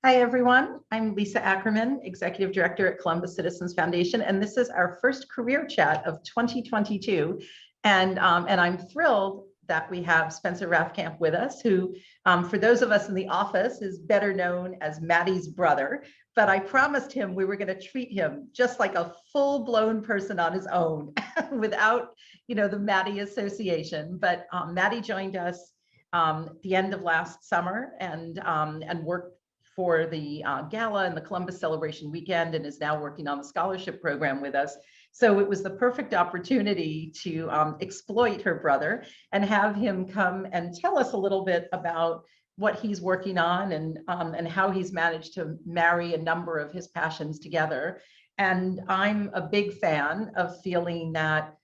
Hi, everyone. I'm Lisa Ackerman, Executive Director at Columbus Citizens Foundation, and this is our first career chat of 2022. And I'm thrilled that we have Spencer Rathkamp with us, who, for those of us in the office, is better known as Maddie's brother. But I promised him we were going to treat him just like a full-blown person on his own, without, the Maddie association. But Maddie joined us at the end of last summer and worked for the gala and the Columbus Celebration weekend, and is now working on the scholarship program with us. So it was the perfect opportunity to exploit her brother and have him come and tell us a little bit about what he's working on and how he's managed to marry a number of his passions together. And I'm a big fan of feeling that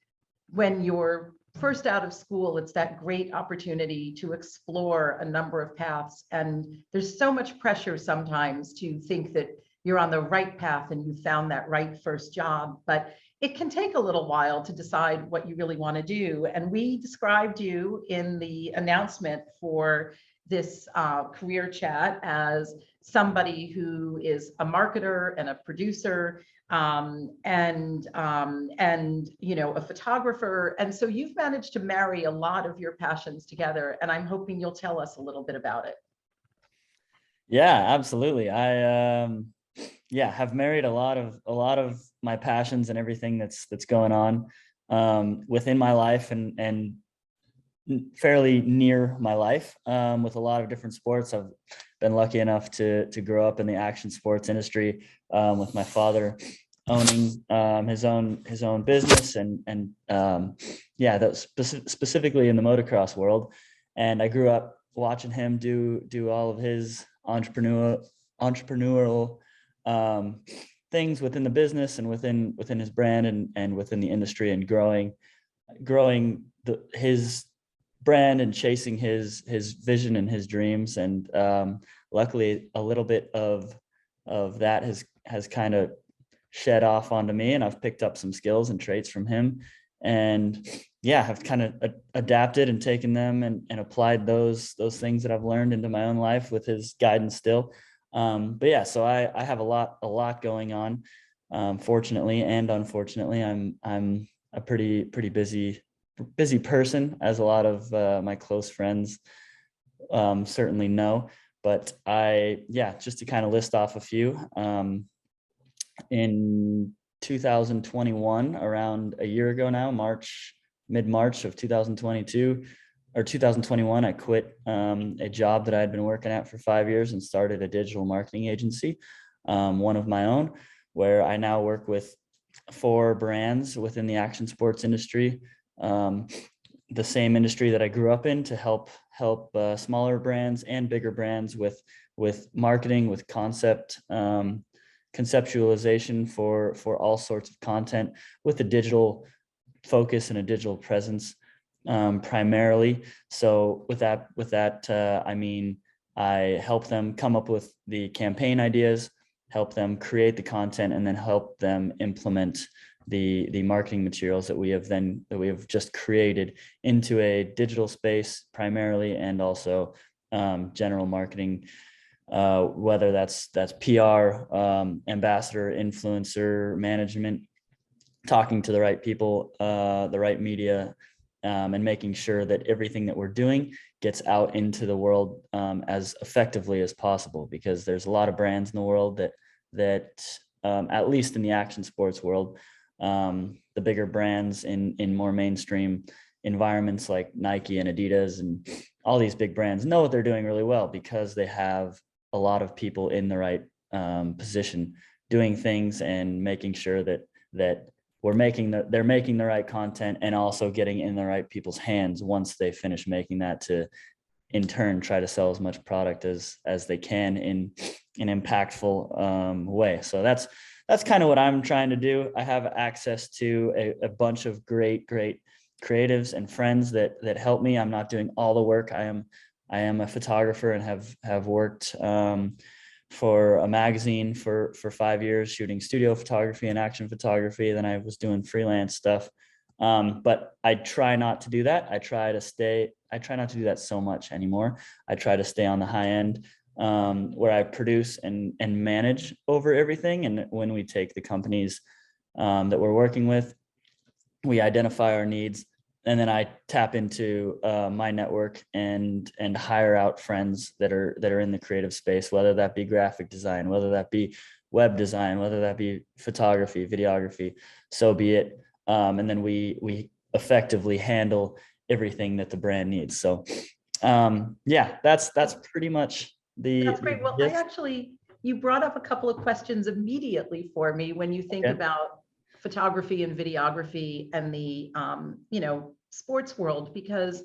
when you're first out of school, it's that great opportunity to explore a number of paths. And there's so much pressure sometimes to think that you're on the right path and you found that right first job, but it can take a little while to decide what you really want to do. And we described you in the announcement for this career chat as somebody who is a marketer and a producer, and a photographer. And so you've managed to marry a lot of your passions together, and I'm hoping you'll tell us a little bit about it. Yeah, absolutely. I have married a lot of my passions and everything that's going on within my life and fairly near my life, with a lot of different sports. I've been lucky enough to grow up in the action sports industry, with my father owning his own business and that's specifically in the motocross world. And I grew up watching him do all of his entrepreneurial things within the business and within his brand and within the industry, and growing his brand and chasing his vision and his dreams. And luckily a little bit of that has kind of shed off onto me, and I've picked up some skills and traits from him, and have kind of adapted and taken them and applied those things that I've learned into my own life with his guidance still. So I have a lot going on. Fortunately and unfortunately, I'm a pretty busy person, as a lot of my close friends certainly know. But just to kind of list off a few, in 2021, around a year ago now, mid-March of 2022 or 2021, I quit a job that I had been working at for 5 years and started a digital marketing agency, one of my own, where I now work with 4 brands within the action sports industry, the same industry that I grew up in, to help smaller brands and bigger brands with marketing, with conceptualization for all sorts of content, with a digital focus and a digital presence, primarily. So with that, I mean, I help them come up with the campaign ideas, help them create the content, and then help them implement the marketing materials that we have just created into a digital space primarily, and also general marketing, whether that's PR, ambassador, influencer management, talking to the right people, the right media, and making sure that everything that we're doing gets out into the world as effectively as possible, because there's a lot of brands in the world that at least in the action sports world, the bigger brands in more mainstream environments like Nike and Adidas and all these big brands know what they're doing really well, because they have a lot of people in the right position doing things and making sure that they're making the right content, and also getting in the right people's hands once they finish making that, to in turn try to sell as much product as they can in an impactful way. So that's kind of what I'm trying to do. I have access to a bunch of great creatives and friends that help me. I'm not doing all the work. I am a photographer and have worked for a magazine for 5 years, shooting studio photography and action photography. Then I was doing freelance stuff. But I try not to do that. I try not to do that so much anymore. I try to stay on the high end where I produce and manage over everything. And when we take the companies that we're working with, we identify our needs, and then I tap into my network and hire out friends that are in the creative space, whether that be graphic design, whether that be web design, whether that be photography, videography, so be it. And then we effectively handle everything that the brand needs. So yeah, that's pretty much That's great. Well, I gist. actually, you brought up a couple of questions immediately for me when you think Okay. about photography and videography and the, sports world, because,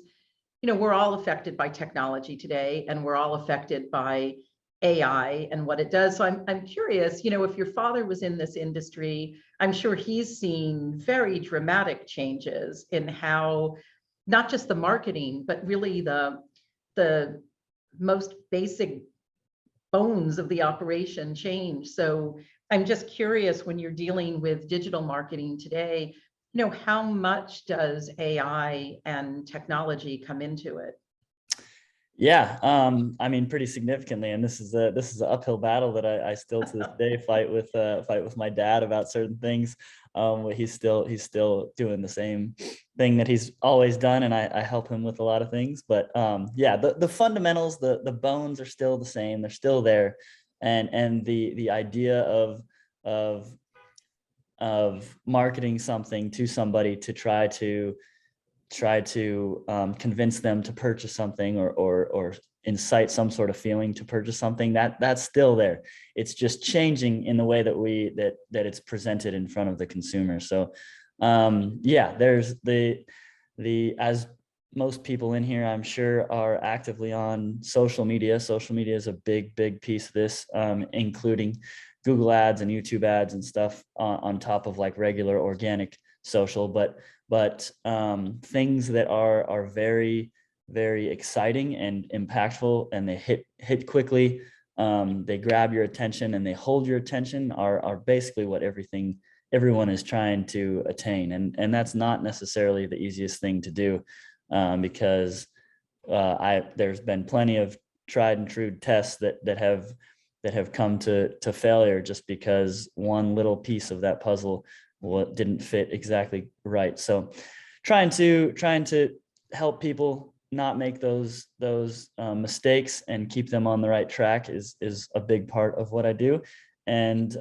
we're all affected by technology today, and we're all affected by AI and what it does. So I'm curious, if your father was in this industry, I'm sure he's seen very dramatic changes in how, not just the marketing, but really the most basic bones of the operation change. So I'm just curious, when you're dealing with digital marketing today, how much does AI and technology come into it? Yeah, I mean, pretty significantly, and this is an uphill battle that I still to this day fight with my dad about certain things. He's still doing the same thing that he's always done, and I help him with a lot of things. But yeah, the fundamentals, the bones are still the same. They're still there, and the idea of marketing something to somebody to try to convince them to purchase something or incite some sort of feeling to purchase something, that's still there. It's just changing in the way that it's presented in front of the consumer. So yeah, there's the as most people in here, I'm sure, are actively on social media. Social media is a big piece of this, including Google ads and YouTube ads and stuff on top of like regular organic social. But things that are very exciting and impactful, and they hit quickly, they grab your attention and they hold your attention, are basically what everyone is trying to attain. And that's not necessarily the easiest thing to do, because there's been plenty of tried and true tests that have come to failure just because one little piece of that puzzle didn't fit exactly right. So trying to help people not make those mistakes and keep them on the right track is a big part of what I do. And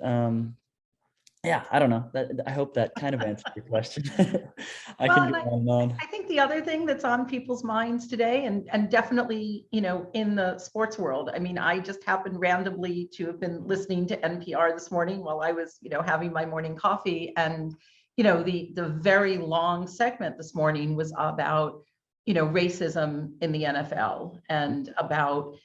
yeah, I don't know. I hope that kind of answered your question. I Well, can and go on and on. I think the other thing that's on people's minds today, and definitely, in the sports world, I mean, I just happened randomly to have been listening to NPR this morning while I was, having my morning coffee. And, the very long segment this morning was about, racism in the NFL, and about,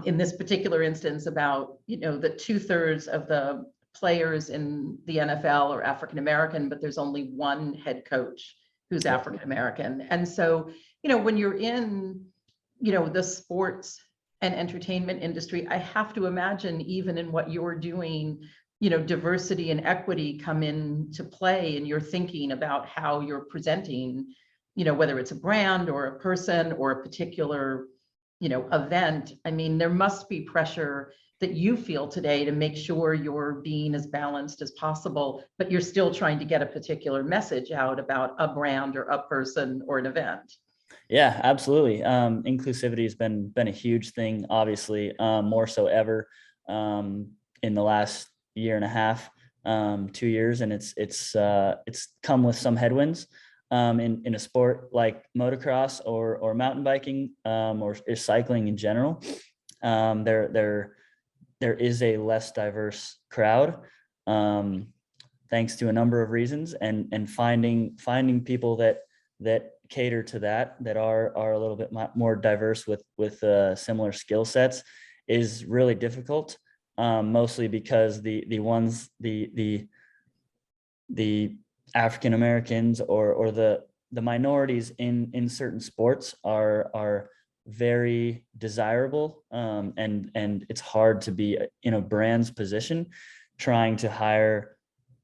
in this particular instance, about, that 2/3 of the players in the NFL are African American, but there's only one head coach who's African American. And so, when you're in, the sports and entertainment industry, I have to imagine, even in what you're doing, diversity and equity come into play, and you're thinking about how you're presenting, whether it's a brand or a person or a particular, event. I mean, there must be pressure that you feel today to make sure you're being as balanced as possible, but you're still trying to get a particular message out about a brand or a person or an event. Yeah, absolutely. Inclusivity has been a huge thing, obviously, more so ever in the last year and a half, 2 years, and it's come with some headwinds in a sport like motocross or mountain biking, or cycling in general. There is a less diverse crowd, thanks to a number of reasons, and finding people that cater to that are a little bit more diverse with similar skill sets is really difficult, mostly because the African Americans or the minorities in certain sports are very desirable, and it's hard to be in a brand's position trying to hire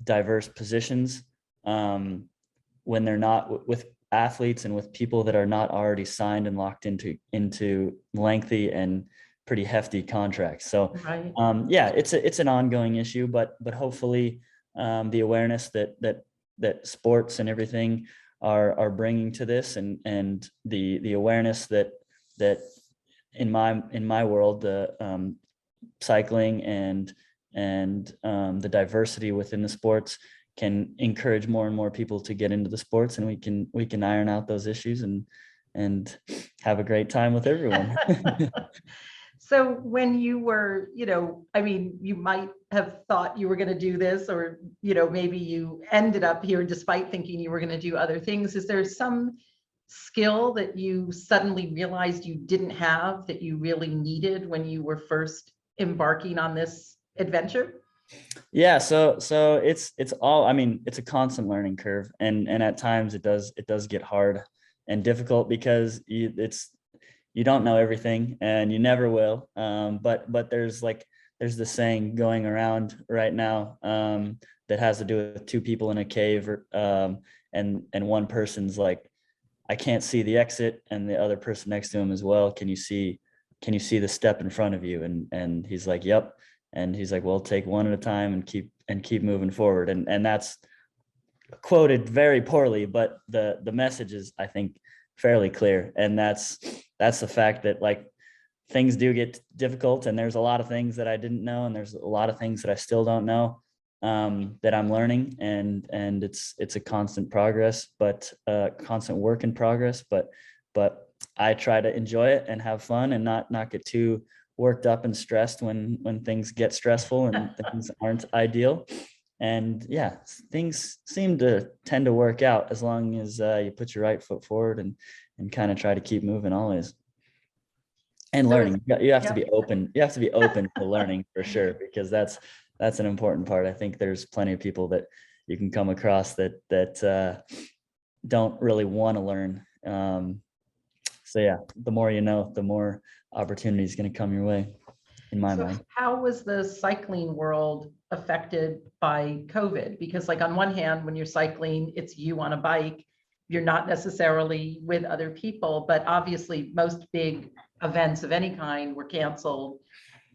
diverse positions when they're not with athletes and with people that are not already signed and locked into lengthy and pretty hefty contracts. So Right. yeah, it's an ongoing issue, but hopefully the awareness that sports and everything are bringing to this, and the awareness that in my world, the cycling and the diversity within the sports can encourage more and more people to get into the sports, and we can iron out those issues and have a great time with everyone. So when you were, I mean, you might have thought you were going to do this, or, maybe you ended up here despite thinking you were going to do other things. Is there some skill that you suddenly realized you didn't have that you really needed when you were first embarking on this adventure? Yeah, so it's all, I mean, it's a constant learning curve, and at times it does get hard and difficult because you don't know everything, and you never will. But there's the saying going around right now, that has to do with two people in a cave, or, and one person's like, I can't see the exit, and the other person next to him as well, can you see the step in front of you? And he's like, yep. And he's like, well, take one at a time and keep moving forward. And that's quoted very poorly, but the message is, I think, fairly clear. And that's the fact that, like, things do get difficult, and there's a lot of things that I didn't know, and there's a lot of things that I still don't know, that I'm learning, and it's a constant progress, but constant work in progress. But I try to enjoy it and have fun, and not get too worked up and stressed when things get stressful and things aren't ideal. And yeah, things seem to tend to work out as long as you put your right foot forward and kind of try to keep moving always. And So learning, you have to yeah. be open. You have to be open to learning, for sure, because that's an important part. I think there's plenty of people that you can come across that don't really want to learn. So yeah, the more you know, the more opportunity is going to come your way, in my So mind. how was the cycling world affected by COVID? Because, like, on one hand, when you're cycling, it's you on a bike, you're not necessarily with other people, but obviously most big events of any kind were canceled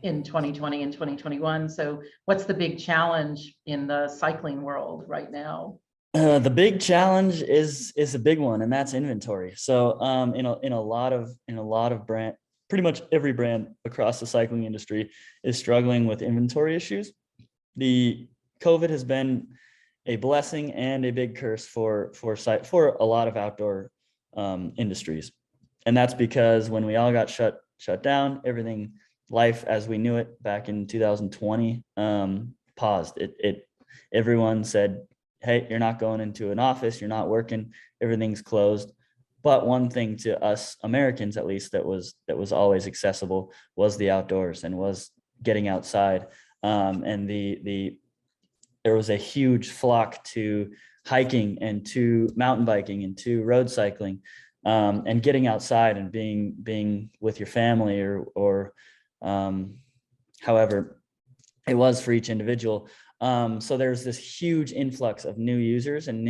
in 2020 and 2021. So what's the big challenge in the cycling world right now? The big challenge is a big one, and that's inventory. So in a lot of brand, pretty much every brand across the cycling industry is struggling with inventory issues. The COVID has been a blessing and a big curse for a lot of outdoor industries, and that's because when we all got shut down, life as we knew it back in 2020 paused. Everyone said, hey, you're not going into an office, you're not working, everything's closed. But one thing to us Americans, at least, that was always accessible was the outdoors, and was getting outside. And there was a huge flock to hiking and to mountain biking and to road cycling, and getting outside and being with your family, or however it was for each individual. So there's this huge influx of new users and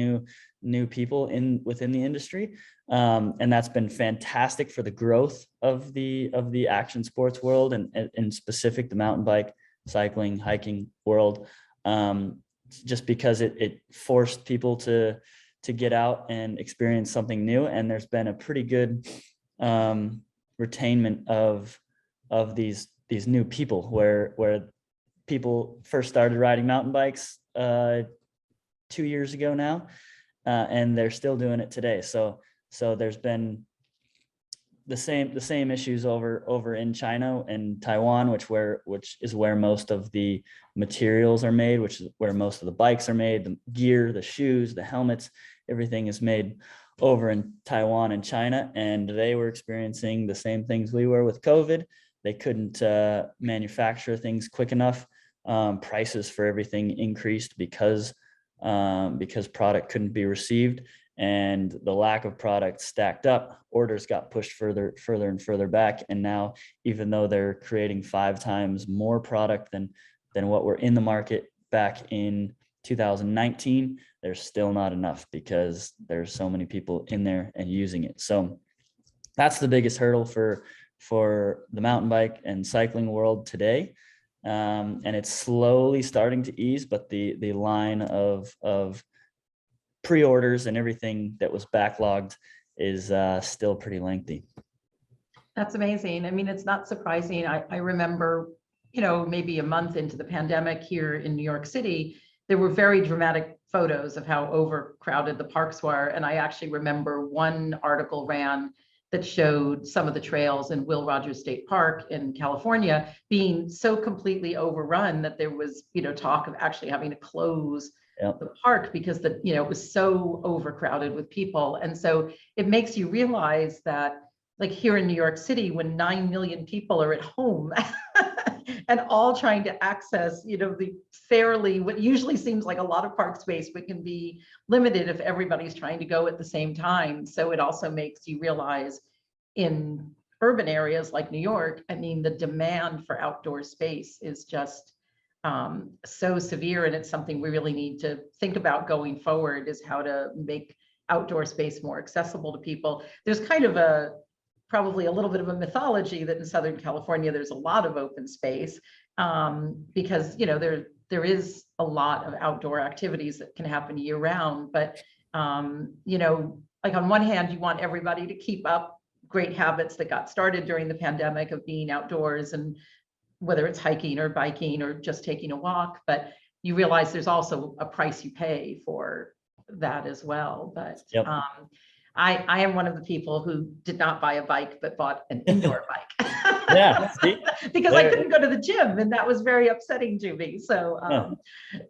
new people within the industry, and that's been fantastic for the growth of the action sports world, and in specific the mountain bike, cycling, hiking world, just because it forced people to get out and experience something new. And there's been a pretty good retainment of these new people, where people first started riding mountain bikes 2 years ago now, and they're still doing it today. So there's been the same issues over in China and Taiwan, which is where most of the materials are made, which is where most of the bikes are made, the gear, the shoes, the helmets, everything is made over in Taiwan and China. And they were experiencing the same things we were with COVID. They couldn't manufacture things quick enough. Prices for everything increased because product couldn't be received, and the lack of product stacked up. Orders got pushed further and further back, and now, even though they're creating 5 times more product than what were in the market back in 2019, there's still not enough because there's so many people in there and using it. So that's the biggest hurdle for for the mountain bike and cycling world today. And it's slowly starting to ease, but the line of pre-orders and everything that was backlogged is still pretty lengthy. That's amazing. I mean, it's not surprising. I remember, you know, maybe a month into the pandemic here in New York City, there were very dramatic photos of how overcrowded the parks were. And I actually remember one article ran that showed some of the trails in Will Rogers State Park in California being so completely overrun that there was, you know, talk of actually having to close the park because you know, it was so overcrowded with people. And so it makes you realize that, like here in New York City, when 9 million people are at home and all trying to access, you know, the fairly, what usually seems like a lot of park space, but can be limited if everybody's trying to go at the same time. So it also makes you realize in urban areas like New York, I mean, the demand for outdoor space is just so severe. And it's something we really need to think about going forward, is how to make outdoor space more accessible to people. There's kind of probably a little bit of a mythology that in Southern California, there's a lot of open space because, you know, there is a lot of outdoor activities that can happen year round. But, you know, like on one hand, you want everybody to keep up great habits that got started during the pandemic of being outdoors, and whether it's hiking or biking or just taking a walk, but you realize there's also a price you pay for that as well. But I am one of the people who did not buy a bike, but bought an indoor bike. Yeah, because I couldn't go to the gym, and that was very upsetting to me. So,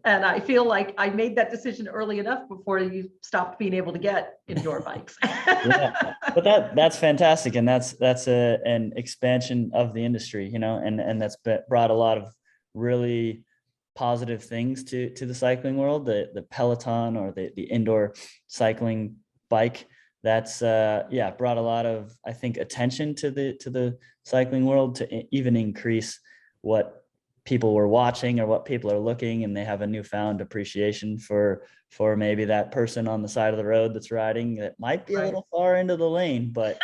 and I feel like I made that decision early enough before you stopped being able to get indoor bikes. Yeah, but that's fantastic, and that's an expansion of the industry, you know, and that's brought a lot of really positive things to the cycling world. The Peloton, or the indoor cycling bike, that's brought a lot of, I think, attention to the cycling world, to even increase what people were watching or what people are looking, and they have a newfound appreciation for maybe that person on the side of the road that's riding that might be a little far into the lane, but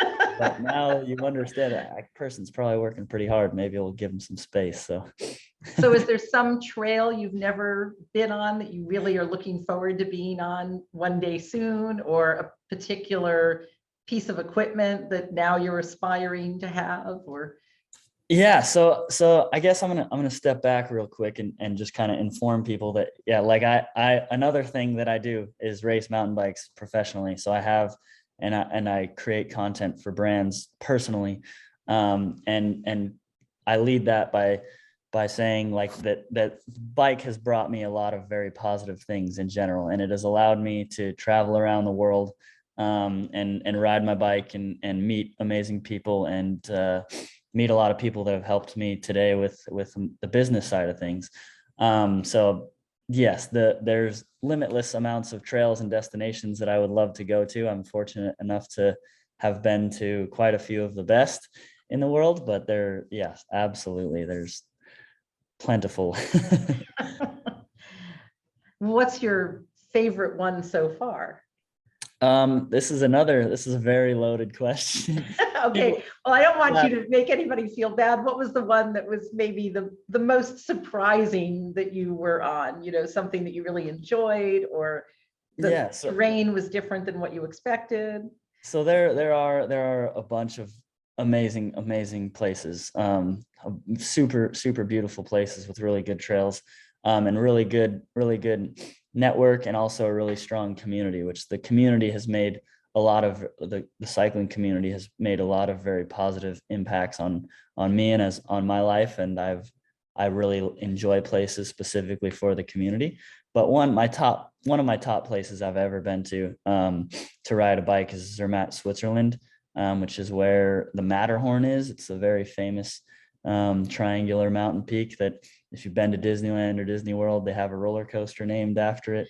now you understand that person's probably working pretty hard. Maybe we'll give them some space. So is there some trail you've never been on that you really are looking forward to being on one day soon, or a particular piece of equipment that now you're aspiring to have? Or yeah, so I guess I'm gonna step back real quick and just kind of inform people that, yeah, like I another thing that I do is race mountain bikes professionally. So I have, and I create content for brands personally, and I lead that by saying like that bike has brought me a lot of very positive things in general, and it has allowed me to travel around the world, and ride my bike and meet amazing people, and meet a lot of people that have helped me today with the business side of things. So yes, there's limitless amounts of trails and destinations that I would love to go to. I'm fortunate enough to have been to quite a few of the best in the world, but yes, absolutely, there's plentiful. what's your favorite one so far? This is a very loaded question. Okay, well, I don't want you to make anybody feel bad. What was the one that was maybe the most surprising that you were on? You know, something that you really enjoyed, or the terrain was different than what you expected? So there are a bunch of amazing places, super beautiful places with really good trails, and really good network, and also a really strong community, which the community has made a lot of the cycling community has made a lot of very positive impacts on me and on my life. And I really enjoy places specifically for the community. But one of my top places I've ever been to ride a bike is Zermatt, Switzerland, which is where the Matterhorn is. It's a very famous triangular mountain peak that, if you've been to Disneyland or Disney World, they have a roller coaster named after it.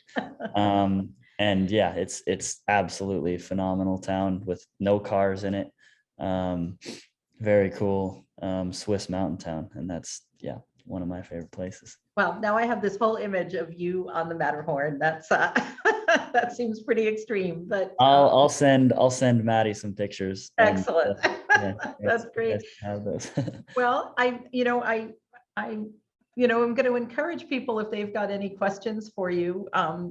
And yeah, it's absolutely a phenomenal town with no cars in it. Very cool Swiss mountain town, and that's one of my favorite places. Well, now I have this whole image of you on the Matterhorn. That's That seems pretty extreme, but I'll send Maddie some pictures. And excellent. yeah, That's you great. guys can have those. Well, I'm going to encourage people if they've got any questions for you.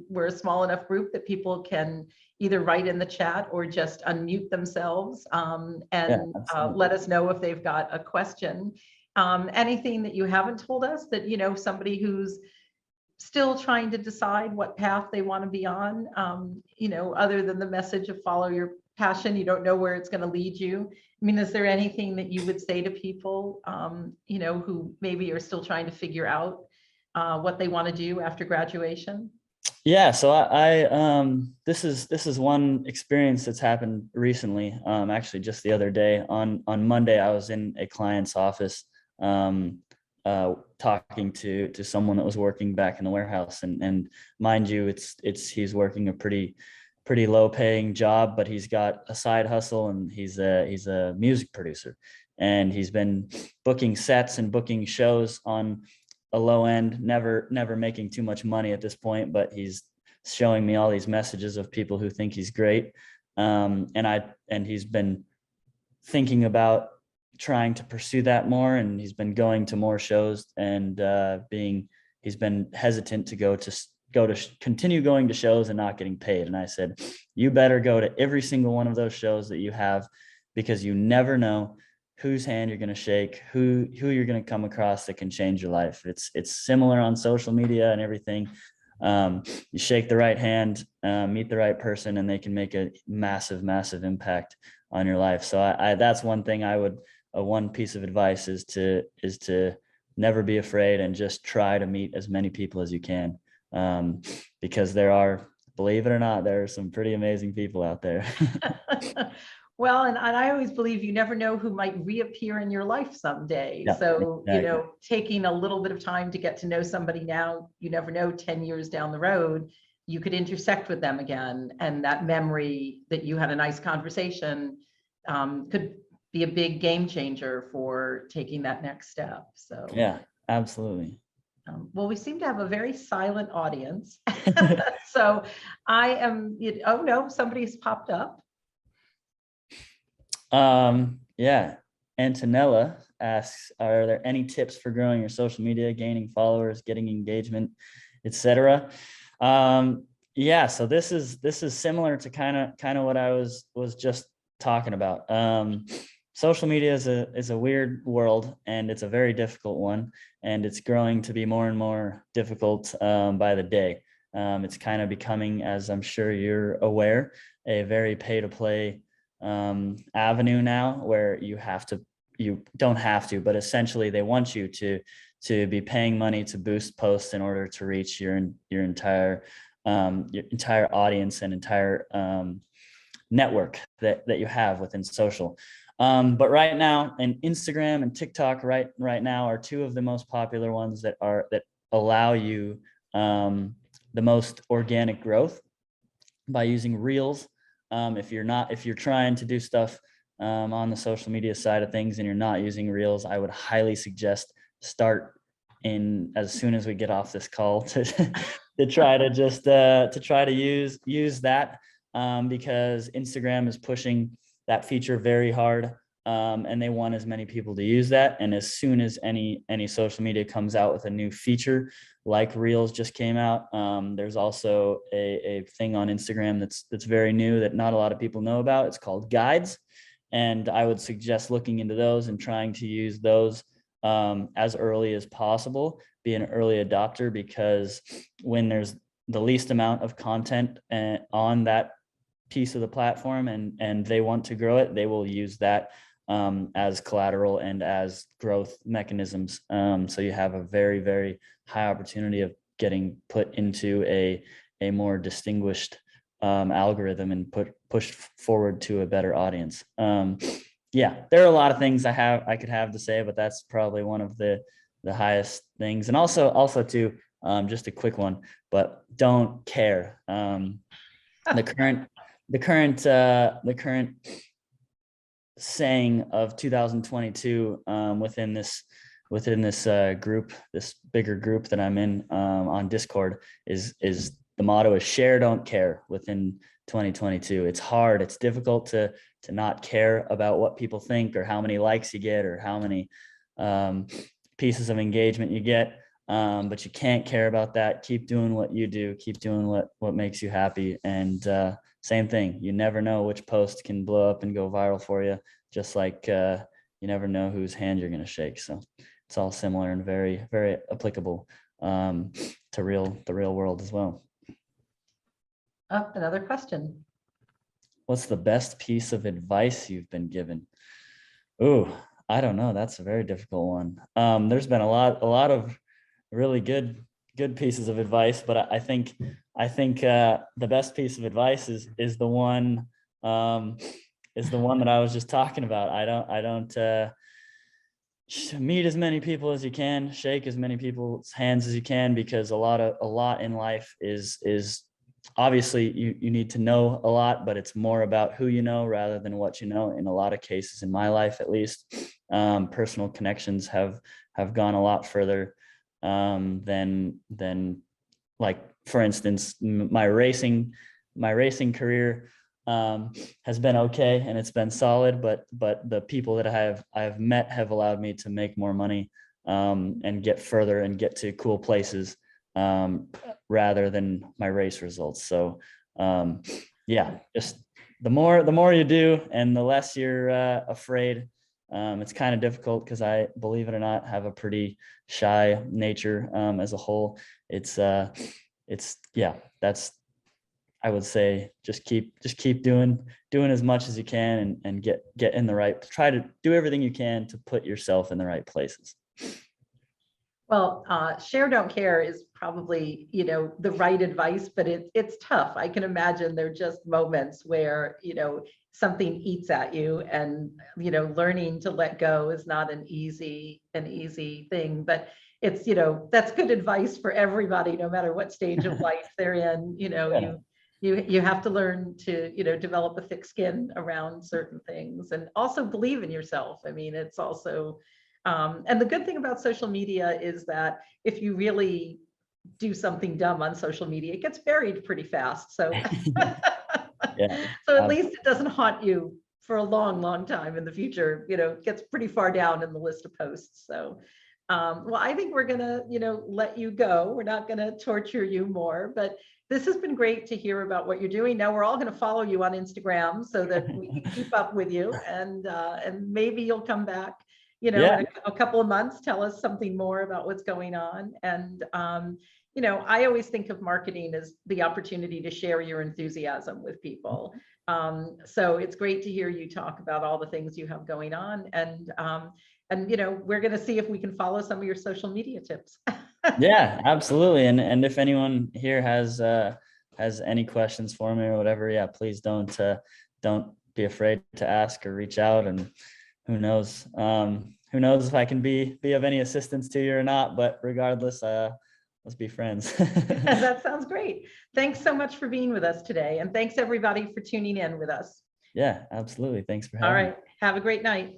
We're a small enough group that people can either write in the chat or just unmute themselves and let us know if they've got a question. Anything that you haven't told us that, somebody who's still trying to decide what path they want to be on, other than the message of follow your passion, you don't know where it's going to lead you. I mean, is there anything that you would say to people, who maybe are still trying to figure out what they want to do after graduation? Yeah, so this is one experience that's happened recently. Actually, just the other day on Monday, I was in a client's office, talking to someone that was working back in the warehouse, and mind you, he's working a pretty low paying job, but he's got a side hustle, and he's a music producer, and he's been booking sets and booking shows on a low end, never making too much money at this point, but he's showing me all these messages of people who think he's great, and he's been thinking about trying to pursue that more, and he's been going to more shows, and he's been hesitant to continue going to shows and not getting paid. And I said, you better go to every single one of those shows that you have, because you never know whose hand you're going to shake, who you're going to come across that can change your life. It's similar on social media and everything. You shake the right hand, meet the right person, and they can make a massive impact on your life. So that's one thing one piece of advice is to never be afraid and just try to meet as many people as you can. Because believe it or not, there are some pretty amazing people out there. Well, and I always believe you never know who might reappear in your life someday. Yeah, So, exactly. taking a little bit of time to get to know somebody now, you never know, 10 years down the road, you could intersect with them again. And that memory that you had a nice conversation could be a big game changer for taking that next step. So, yeah, absolutely. Well, we seem to have a very silent audience. So oh no, somebody's popped up. Yeah. Antonella asks, are there any tips for growing your social media, gaining followers, getting engagement, etc.? Yeah, so this is similar to kind of what I was just talking about. Social media is a weird world, and it's a very difficult one, and it's growing to be more and more difficult by the day. It's kind of becoming, as I'm sure you're aware, a very pay to play avenue now, where you don't have to, but essentially they want you to be paying money to boost posts in order to reach your entire audience and entire network that you have within social. But right now, and Instagram and TikTok right now are two of the most popular ones that allow you the most organic growth by using Reels. If you're trying to do stuff on the social media side of things and you're not using Reels, I would highly suggest start as soon as we get off this call to try to use that, because Instagram is pushing that feature very hard, and they want as many people to use that. And as soon as any social media comes out with a new feature, like Reels just came out, there's also a thing on Instagram that's very new that not a lot of people know about. It's called guides, and I would suggest looking into those and trying to use those as early as possible. Be an early adopter, because when there's the least amount of content on that piece of the platform and they want to grow it, they will use that as collateral and as growth mechanisms. So you have a very, very high opportunity of getting put into a more distinguished algorithm and pushed forward to a better audience. Yeah, there are a lot of things I could have to say, but that's probably one of the highest things. And also too, just a quick one, but don't care. The current saying of 2022 within this group, this bigger group that I'm in on Discord, is the motto is share, don't care within 2022. It's hard. It's difficult to not care about what people think or how many likes you get or how many pieces of engagement you get. But you can't care about that. Keep doing what you do. Keep doing what makes you happy. And same thing. You never know which post can blow up and go viral for you. Just like you never know whose hand you're going to shake. So it's all similar and very, very applicable to the real world as well. Oh, another question. What's the best piece of advice you've been given? Ooh, I don't know. That's a very difficult one. There's been a lot of really good pieces of advice, but I think the best piece of advice is the one that I was just talking about. I don't meet as many people as you can, shake as many people's hands as you can, because a lot in life is obviously you need to know a lot, but it's more about who you know rather than what you know. In a lot of cases, in my life at least, personal connections have gone a lot further than like, for instance, my racing career has been okay and it's been solid, but the people that I have met have allowed me to make more money and get further and get to cool places rather than my race results. So yeah, just the more you do and the less you're afraid. It's kind of difficult because I, believe it or not, have a pretty shy nature as a whole. It's yeah, that's, I would say, just keep doing as much as you can and get in the right, try to do everything you can to put yourself in the right places. Well, share, don't care is probably, the right advice, but it's tough. I can imagine there are just moments where, something eats at you, and, learning to let go is not an easy thing, but it's, that's good advice for everybody, no matter what stage of life they're in. You have to learn to, develop a thick skin around certain things, and also believe in yourself. I mean, it's also, and the good thing about social media is that if you really do something dumb on social media, it gets buried pretty fast. So, Yeah. so at least it doesn't haunt you for a long time in the future. It gets pretty far down in the list of posts. So, well, I think we're gonna, let you go. We're not gonna torture you more, but this has been great to hear about what you're doing. Now we're all going to follow you on Instagram so that we can keep up with you, and maybe you'll come back, Yeah. in a couple of months, tell us something more about what's going on. And I always think of marketing as the opportunity to share your enthusiasm with people. So it's great to hear you talk about all the things you have going on, and we're going to see if we can follow some of your social media tips. Yeah, absolutely. And if anyone here has any questions for me or whatever, yeah, please don't be afraid to ask or reach out. And who knows if I can be of any assistance to you or not, but regardless, let's be friends. That sounds great. Thanks so much for being with us today. And thanks everybody for tuning in with us. Yeah, absolutely. Thanks for having me. All right. Have a great night.